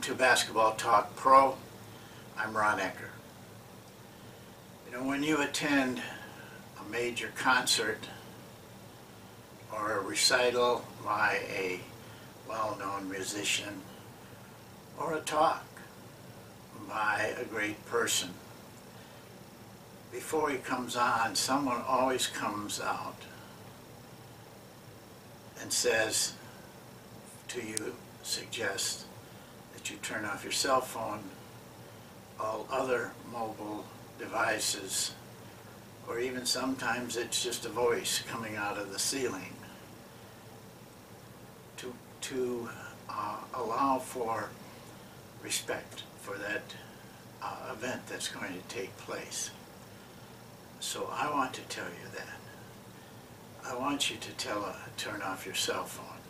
to Basketball Talk Pro. I'm Ron Ekker. You know, when you attend a major concert or a recital by a well-known musician or a talk by a great person, before he comes on, someone always comes out and says to you, suggests that you turn off your cell phone, all other mobile devices, or even sometimes it's just a voice coming out of the ceiling to allow for respect for that event that's going to take place. So I want to tell you that. I want you to turn off your cell phone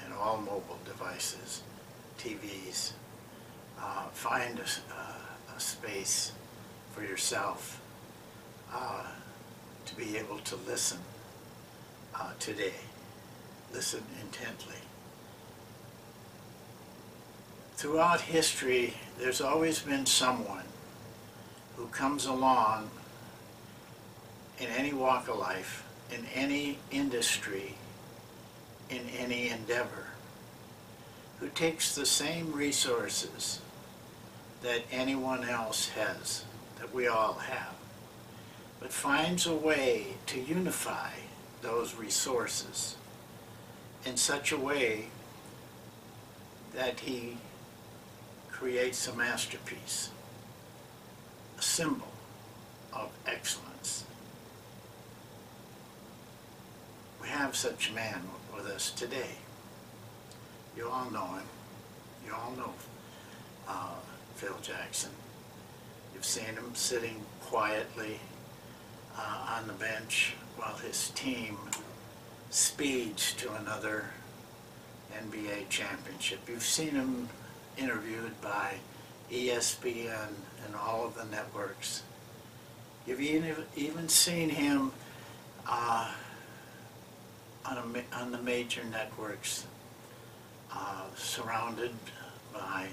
and all mobile devices, TVs. Find a space for yourself to be able to listen today. Listen intently. Throughout history, there's always been someone who comes along in any walk of life, in any industry, in any endeavor, who takes the same resources that anyone else has, that we all have, but finds a way to unify those resources in such a way that he creates a masterpiece, a symbol of excellence. We have such a man with us today. You all know him. You all know Phil Jackson. You've seen him sitting quietly on the bench while his team speeds to another NBA championship. You've seen him interviewed by ESPN and all of the networks. You've even seen him on the major networks, surrounded by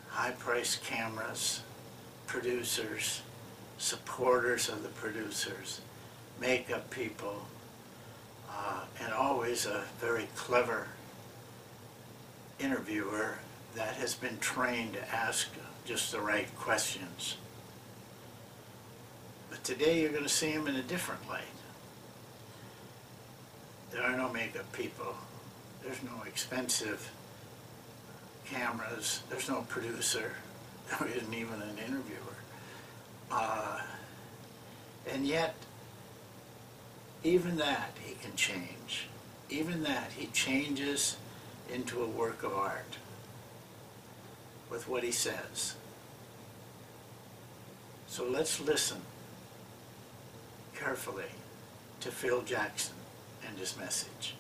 high-priced cameras, producers, supporters of the producers, makeup people, and always a very clever interviewer that has been trained to ask just the right questions. But today you're going to see him in a different light. There are no makeup people. There's no expensive cameras. There's no producer. There isn't even an interviewer. And yet, even that he can change. Even that he changes into a work of art with what he says. So let's listen carefully to Phil Jackson and his message.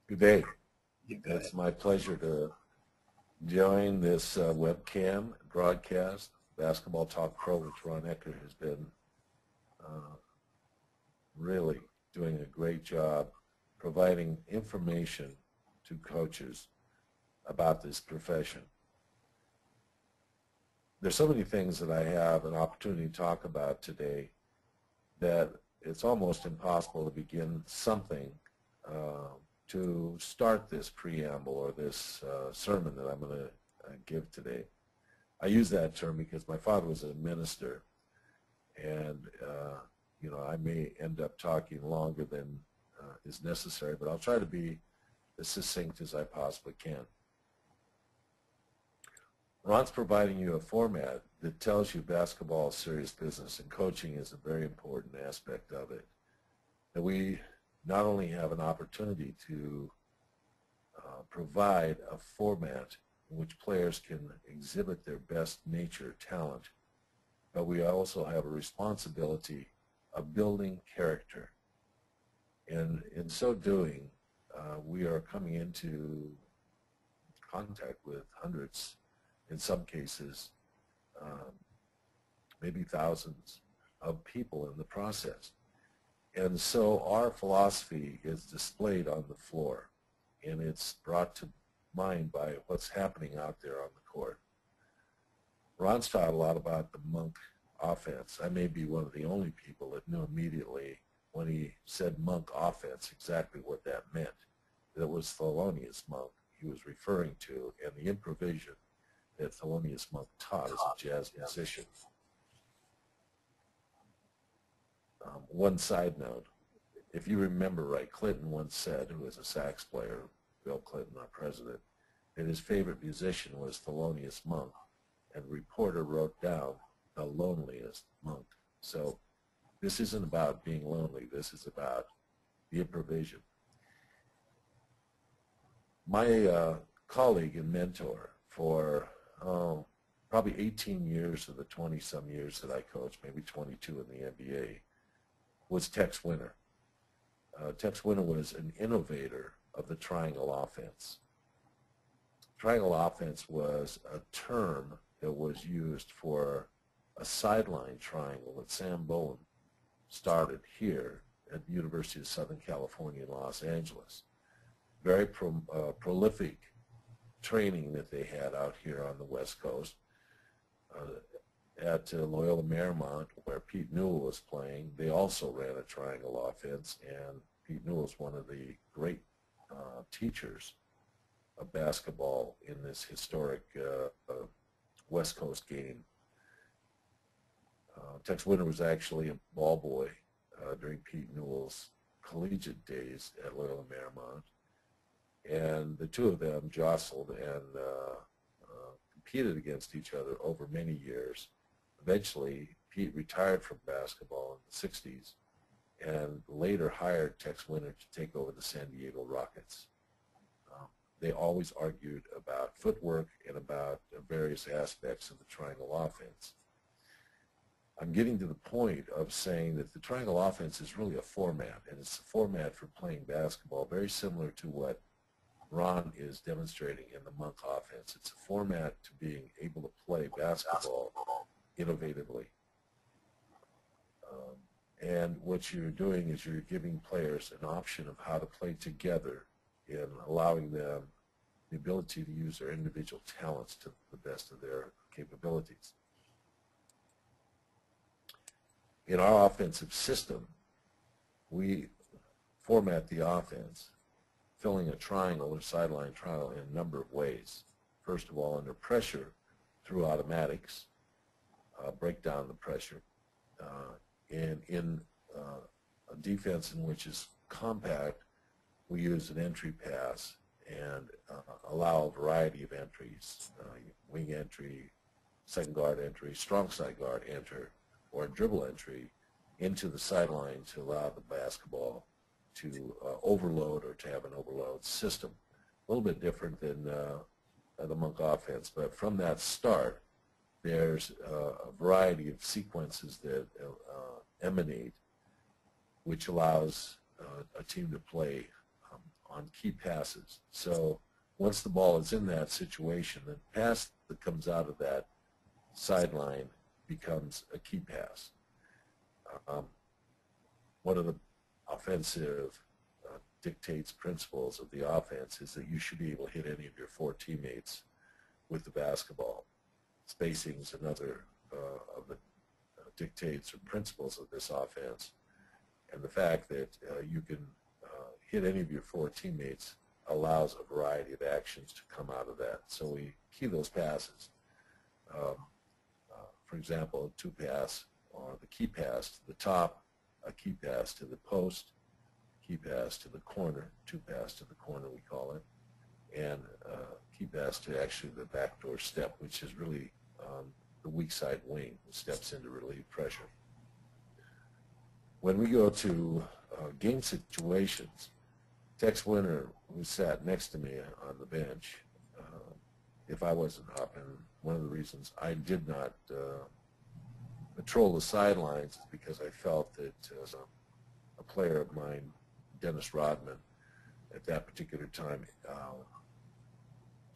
Good day. It's my pleasure to join this webcam broadcast, Basketball Talk Pro, which Ron Ekker has been really doing a great job providing information to coaches about this profession. There's so many things that I have an opportunity to talk about today that it's almost impossible to begin something to start this preamble or this sermon that I'm going to give today. I use that term because my father was a minister, and you know, I may end up talking longer than is necessary, but I'll try to be as succinct as I possibly can. Ron's providing you a format that tells you basketball is serious business, and coaching is a very important aspect of it. That we not only have an opportunity to provide a format in which players can exhibit their best nature talent, but we also have a responsibility of building character. And in so doing, we are coming into contact with hundreds, in some cases, maybe thousands of people in the process. And so our philosophy is displayed on the floor, and it's brought to mind by what's happening out there on the court. Ron's taught a lot about the Monk offense. I may be one of the only people that knew immediately when he said Monk offense exactly what that meant. That was Thelonious Monk he was referring to, and the improvisation that Thelonious Monk taught as a jazz musician. One side note, if you remember right, Clinton once said, who was a sax player, Bill Clinton, our president, that his favorite musician was Thelonious Monk, and the reporter wrote down the loneliest monk. So this isn't about being lonely. This is about the improvisation. My colleague and mentor for probably 18 years of the 20-some years that I coached, maybe 22 in the NBA, was Tex Winter. Tex Winter was an innovator of the triangle offense. Triangle offense was a term that was used for a sideline triangle that Sam Bowen started here at the University of Southern California in Los Angeles. Very prolific training that they had out here on the West Coast. At Loyola Marymount, where Pete Newell was playing, they also ran a triangle offense, and Pete Newell is one of the great teachers of basketball in this historic West Coast game. Tex Winter was actually a ball boy during Pete Newell's collegiate days at Loyola Marymount, and the two of them jostled and competed against each other over many years. Eventually, Pete retired from basketball in the 60s and later hired Tex Winter to take over the San Diego Rockets. They always argued about footwork and about various aspects of the triangle offense. I'm getting to the point of saying that the triangle offense is really a format, and it's a format for playing basketball very similar to what Ron is demonstrating in the Monk offense. It's a format to being able to play basketball innovatively. And what you're doing is you're giving players an option of how to play together in allowing them the ability to use their individual talents to the best of their capabilities. In our offensive system, we format the offense, filling a triangle or sideline triangle in a number of ways. First of all, under pressure through automatics, break down the pressure. And in a defense in which is compact, we use an entry pass and allow a variety of entries, wing entry, second guard entry, strong side guard enter, or a dribble entry into the sideline to allow the basketball to overload or to have an overload system. A little bit different than the Monk offense, but from that start, there's a variety of sequences that emanate, which allows a team to play on key passes. So once the ball is in that situation, the pass that comes out of that sideline becomes a key pass. One of the offensive dictates principles of the offense is that you should be able to hit any of your four teammates with the basketball. Spacing is another of the dictates or principles of this offense, and the fact that you can hit any of your four teammates allows a variety of actions to come out of that. So we key those passes. For example, a two-pass or the key pass to the top, a key pass to the post, key pass to the corner, two-pass to the corner we call it, and key pass to actually the backdoor step, which is really the weak side wing that steps in to relieve pressure. When we go to game situations, Tex Winter, who sat next to me on the bench, if I wasn't up, and one of the reasons I did not patrol the sidelines is because I felt that a player of mine, Dennis Rodman, at that particular time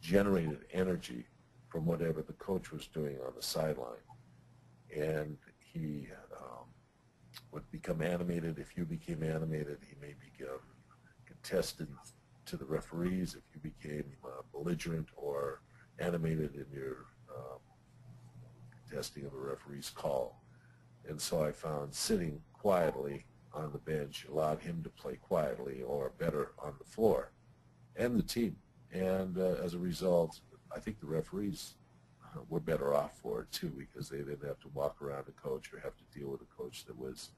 generated energy from whatever the coach was doing on the sideline. And he would become animated. If you became animated, he may become contested to the referees if you became belligerent or animated in your contesting of a referee's call. And so I found sitting quietly on the bench allowed him to play quietly or better on the floor, and the team. And as a result, I think the referees were better off for it too, because they didn't have to walk around a coach or have to deal with a coach that was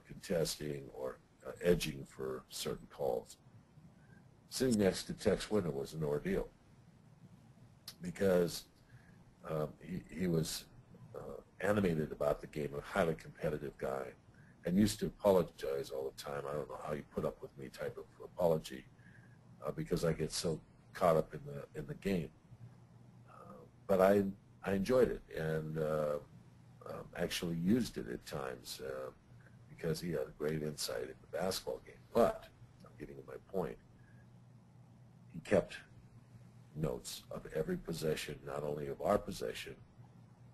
contesting or edging for certain calls. Sitting next to Tex Winter was an ordeal because he was animated about the game, a highly competitive guy, and used to apologize all the time. I don't know how you put up with me type of apology because I get so caught up in the game. But I enjoyed it and actually used it at times because he had a great insight in the basketball game. But I'm getting to my point. He kept notes of every possession, not only of our possession,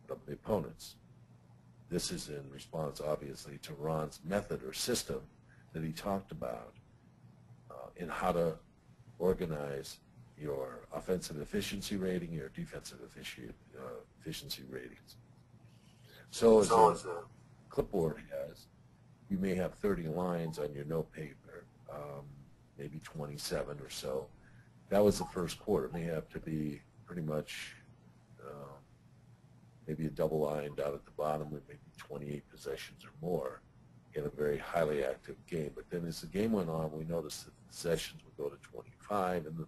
but of the opponent's. This is in response, obviously, to Ron's method or system that he talked about in how to organize your offensive efficiency rating, your defensive efficiency ratings. So as a clipboard has, you may have 30 lines on your note paper, maybe 27 or so. That was the first quarter. It may have to be pretty much maybe a double line down at the bottom with maybe 28 possessions or more in a very highly active game. But then as the game went on, we noticed that the possessions would go to 25 in the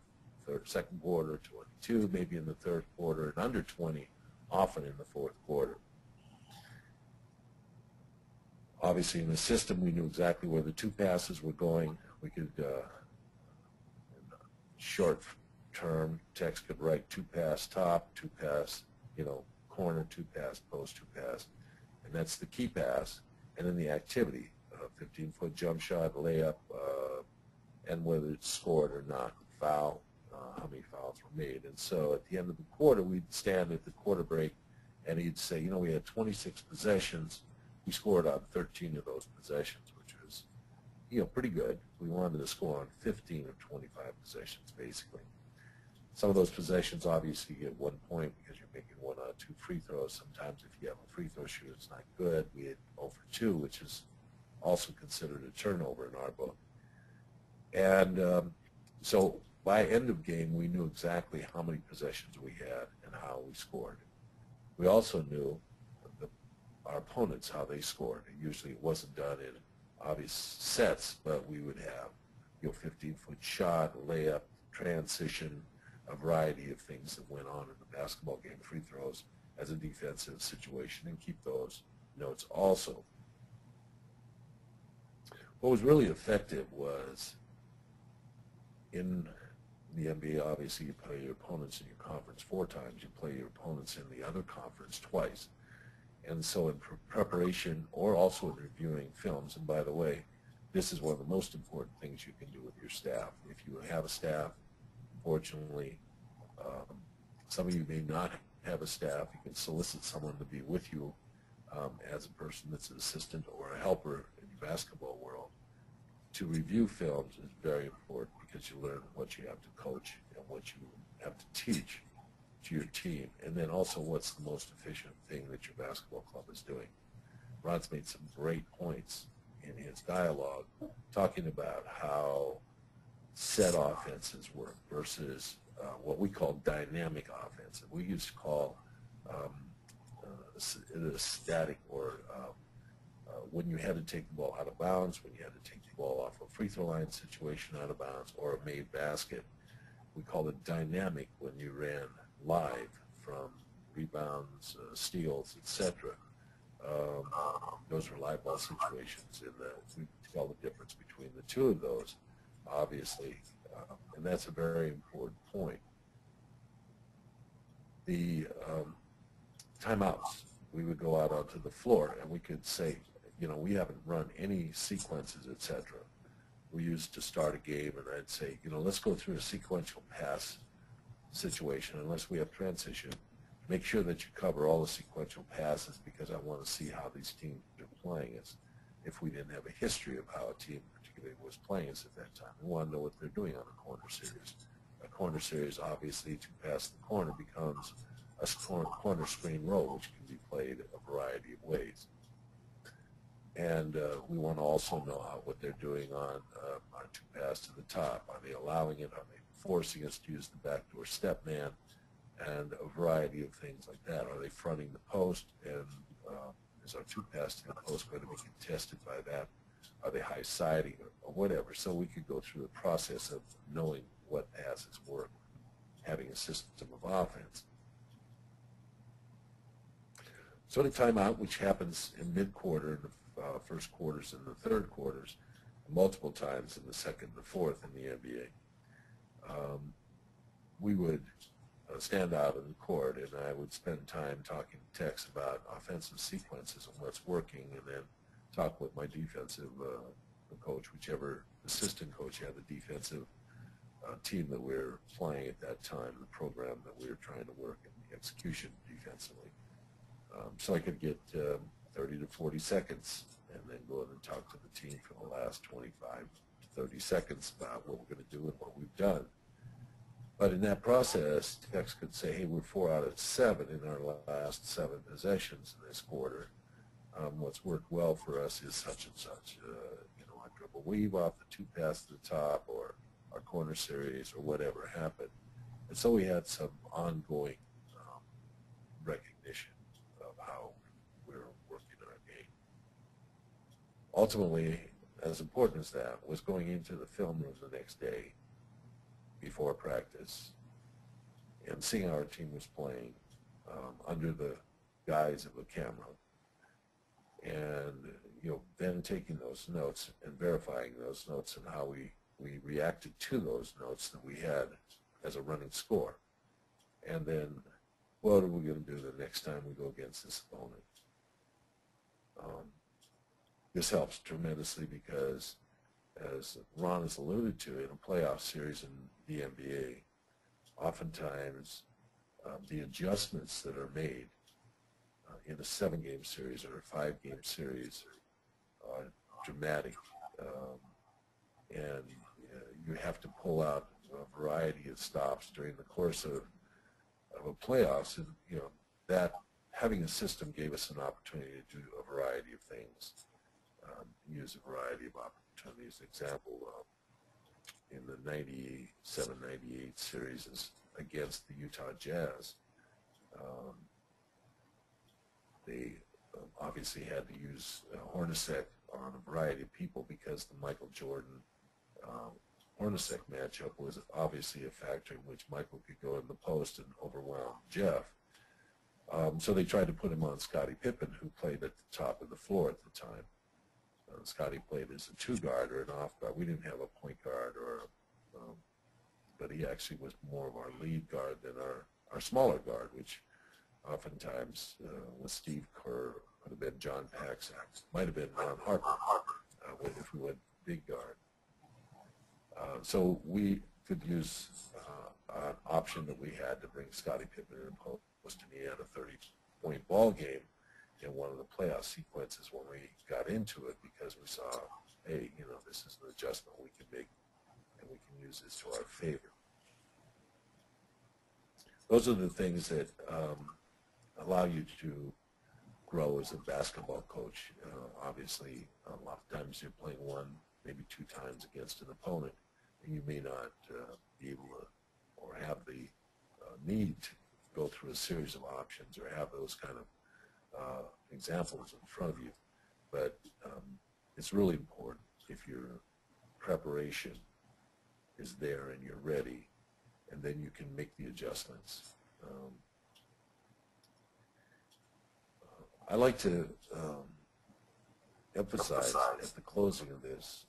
second quarter, 22 maybe in the third quarter, and under 20 often in the fourth quarter. Obviously, in the system, we knew exactly where the two passes were going. We could, short term, Tex could write two pass top, two pass, corner, two pass, post, two pass, and that's the key pass. And then the activity, 15-foot jump shot, layup, and whether it's scored or not, foul, how many fouls were made. And so at the end of the quarter, we'd stand at the quarter break, and he'd say, we had 26 possessions. We scored on 13 of those possessions, which was, pretty good. We wanted to score on 15 of 25 possessions, basically. Some of those possessions obviously get 1 point because you're making 1 out of 2 free throws. Sometimes if you have a free throw shooter, it's not good. We had 0 for 2, which is also considered a turnover in our book. And so by end of game, we knew exactly how many possessions we had and how we scored. We also knew our opponents, how they scored. Usually it wasn't done in obvious sets, but we would have 15-foot shot, layup, transition, a variety of things that went on in the basketball game, free throws as a defensive situation, and keep those notes also. What was really effective was in the NBA, obviously you play your opponents in your conference 4 times, you play your opponents in the other conference twice. And so in preparation or also in reviewing films, and by the way, this is one of the most important things you can do with your staff. If you have a staff, fortunately, some of you may not have a staff. You can solicit someone to be with you as a person that's an assistant or a helper in the basketball world. To review films is very important because you learn what you have to coach and what you have to teach to your team, and then also what's the most efficient thing that your basketball club is doing. Ron's made some great points in his dialogue talking about how set offenses work versus what we call dynamic offense. We used to call it a static, or when you had to take the ball out of bounds, when you had to take the ball off a free throw line situation out of bounds, or a made basket. We called it dynamic when you ran live from rebounds, steals, etc. Those were live ball situations, and we tell the difference between the two of those, obviously, and that's a very important point. The timeouts, we would go out onto the floor, and we could say, we haven't run any sequences, etc. We used to start a game, and I'd say, let's go through a sequential pass situation. Unless we have transition, make sure that you cover all the sequential passes because I want to see how these teams are playing us. if we didn't have a history of how a team particularly was playing us at that time. We want to know what they're doing on a corner series. A corner series, obviously, to pass the corner becomes a corner screen roll, which can be played a variety of ways. And we want to also know what they're doing on our two pass to the top. Are they allowing it? Are they forcing us to use the backdoor step man? And a variety of things like that. Are they fronting the post? And is our two pass to the post going to be contested by that? Are they high siding or whatever? So we could go through the process of knowing what passes work, having a system of offense. So the timeout, which happens in mid-quarter, in the first quarters and the third quarters, multiple times in the second and the fourth in the NBA, we would stand out in the court, and I would spend time talking to Tex about offensive sequences and what's working, and then talk with my defensive coach, whichever assistant coach had the defensive team that we were playing at that time, the program that we were trying to work in the execution defensively. So I could get 30 to 40 seconds and then go in and talk to the team for the last 25 to 30 seconds about what we're going to do and what we've done. But in that process, Tex could say, hey, we're 4 out of 7 in our last 7 possessions in this quarter. What's worked well for us is such and such. Our dribble weave off the two pass to the top, or our corner series, or whatever happened. And so we had some ongoing recognition of how we're working our game. Ultimately, as important as that, was going into the film room the next day before practice and seeing how our team was playing under the guise of a camera, and then taking those notes and verifying those notes and how we reacted to those notes that we had as a running score. And then what are we going to do the next time we go against this opponent? This helps tremendously because, as Ron has alluded to, in a playoff series in the NBA, oftentimes the adjustments that are made in a 7-game series or a 5-game series are dramatic, and you have to pull out a variety of stops during the course of a playoffs, and that having a system gave us an opportunity to do a variety of things, use a variety of opportunities. Example, in the 97-98 series against the Utah Jazz, they obviously had to use Hornacek on a variety of people because the Michael Jordan Hornacek matchup was obviously a factor in which Michael could go in the post and overwhelm Jeff. So they tried to put him on Scottie Pippen, who played at the top of the floor at the time. Scottie played as a 2-guard or an off-guard. We didn't have a point guard, but he actually was more of our lead guard than our smaller guard, which oftentimes was Steve Kerr, could have been John Paxson, might have been Ron Harper if we went big guard. So we could use an option that we had to bring Scottie Pippen in post, and he had a 30-point ball game in one of the playoff sequences when we got into it, because we saw, hey, this is an adjustment we can make, and we can use this to our favor. Those are the things that allow you to grow as a basketball coach. Obviously, a lot of times you're playing 1, maybe 2 times against an opponent, and you may not be able to or have the need to go through a series of options or have those kind of examples in front of you. But it's really important if your preparation is there and you're ready, and then you can make the adjustments. I like to emphasize at the closing of this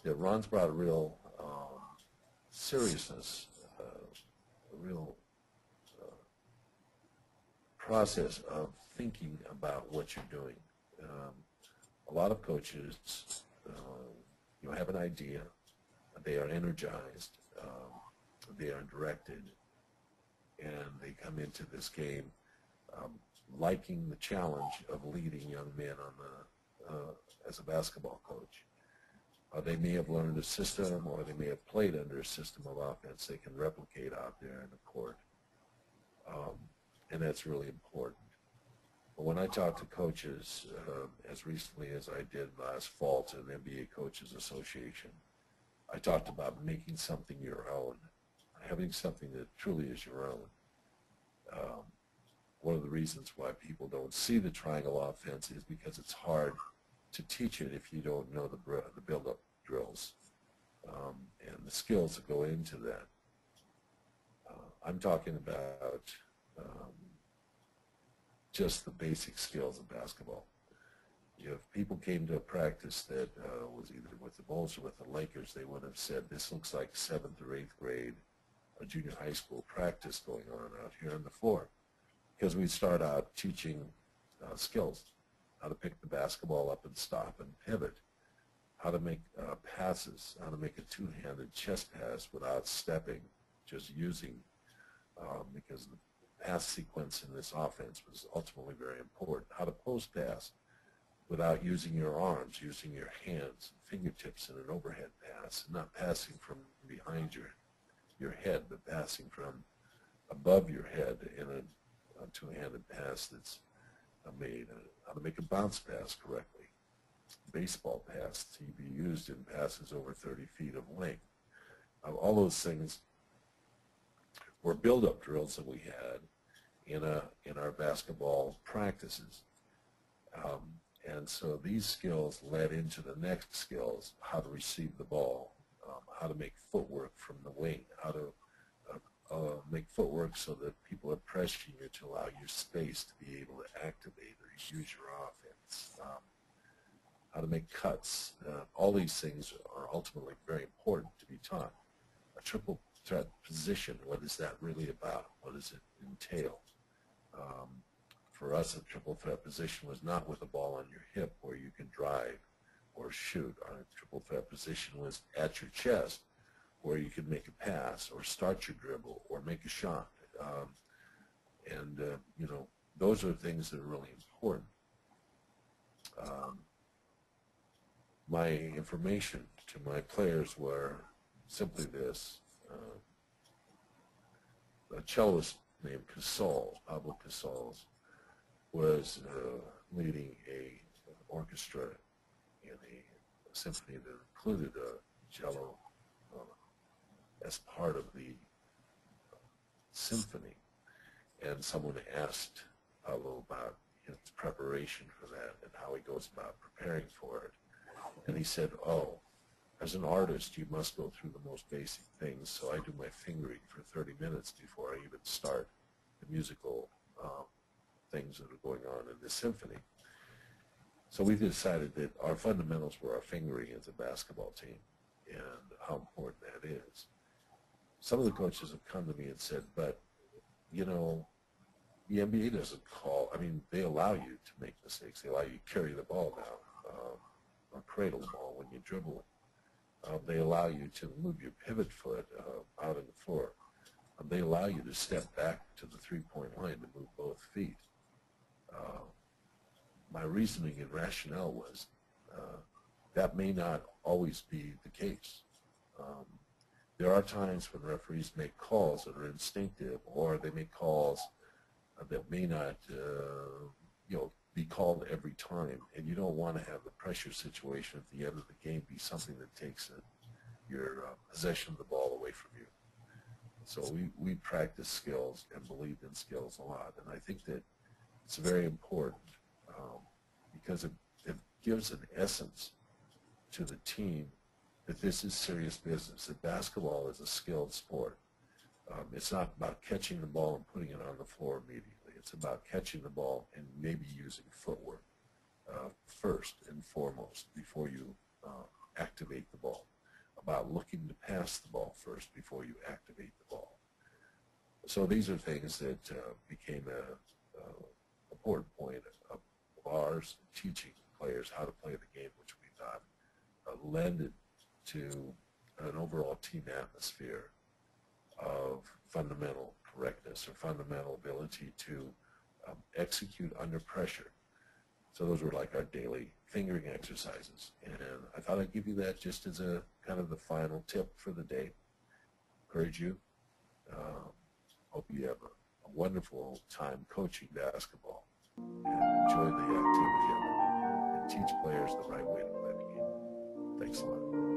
that Ron's brought a real seriousness, a real process of thinking about what you're doing. A lot of coaches, have an idea, they are energized, they are directed, and they come into this game liking the challenge of leading young men as a basketball coach. They may have learned a system, or they may have played under a system of offense they can replicate out there in the court. And that's really important. But when I talk to coaches, as recently as I did last fall to the NBA Coaches Association, I talked about making something your own, having something that truly is your own. One of the reasons why people don't see the triangle offense is because it's hard to teach it if you don't know the build-up drills and the skills that go into that. I'm talking about just the basic skills of basketball. If people came to a practice that was either with the Bulls or with the Lakers, they would have said, this looks like 7th or 8th grade or junior high school practice going on out here on the floor. Because we start out teaching skills, how to pick the basketball up and stop and pivot, how to make passes, how to make a two-handed chest pass without stepping, just using, because the pass sequence in this offense was ultimately very important, how to post pass without using your arms, using your hands, fingertips in an overhead pass, not passing from behind your head, but passing from above your head in a two-handed pass that's made, how to make a bounce pass correctly, baseball pass to be used in passes over 30 feet of length. All those things were build-up drills that we had in our basketball practices. And so these skills led into the next skills, how to receive the ball, how to make footwork from the wing, how to make footwork so that people are pressing you to allow you space to be able to activate or use your offense, how to make cuts. All these things are ultimately very important to be taught. A triple threat position, what is that really about? What does it entail? For us, a triple threat position was not with a ball on your hip where you can drive or shoot. Our triple threat position was at your chest where you can make a pass or start your dribble or make a shot. You know, those are things that are really important. My information to my players were simply this. A cellist named Pablo Casals, was leading a orchestra in a symphony that included a cello as part of the symphony. And someone asked Pablo about his preparation for that and how he goes about preparing for it. And he said, oh, as an artist, you must go through the most basic things, so I do my fingering for 30 minutes before I even start the musical things that are going on in the symphony. So we decided that our fundamentals were our fingering as a basketball team and how important that is. Some of the coaches have come to me and said, but, you know, the NBA doesn't call, I mean, they allow you to make mistakes. They allow you to carry the ball down or cradle the ball when you dribble it. They allow you to move your pivot foot out on the floor. They allow you to step back to the three-point line to move both feet. My reasoning and rationale was that may not always be the case. There are times when referees make calls that are instinctive, or they make calls that may not, you know, be called every time, and you don't want to have the pressure situation at the end of the game be something that takes your possession of the ball away from you. So we practice skills and believed in skills a lot, and I think that it's very important because it gives an essence to the team that this is serious business, that basketball is a skilled sport. It's not about catching the ball and putting it on the floor immediately. It's about catching the ball and maybe using footwork first and foremost before you activate the ball, about looking to pass the ball first before you activate the ball. So these are things that became an important point of ours, teaching players how to play the game, which we thought lended to an overall team atmosphere of fundamental correctness or fundamental ability to execute under pressure. So those were like our daily fingering exercises. And I thought I'd give you that just as a kind of the final tip for the day. Encourage you. Hope you have a wonderful time coaching basketball and enjoy the activity of it and teach players the right way to play the game. Thanks a lot.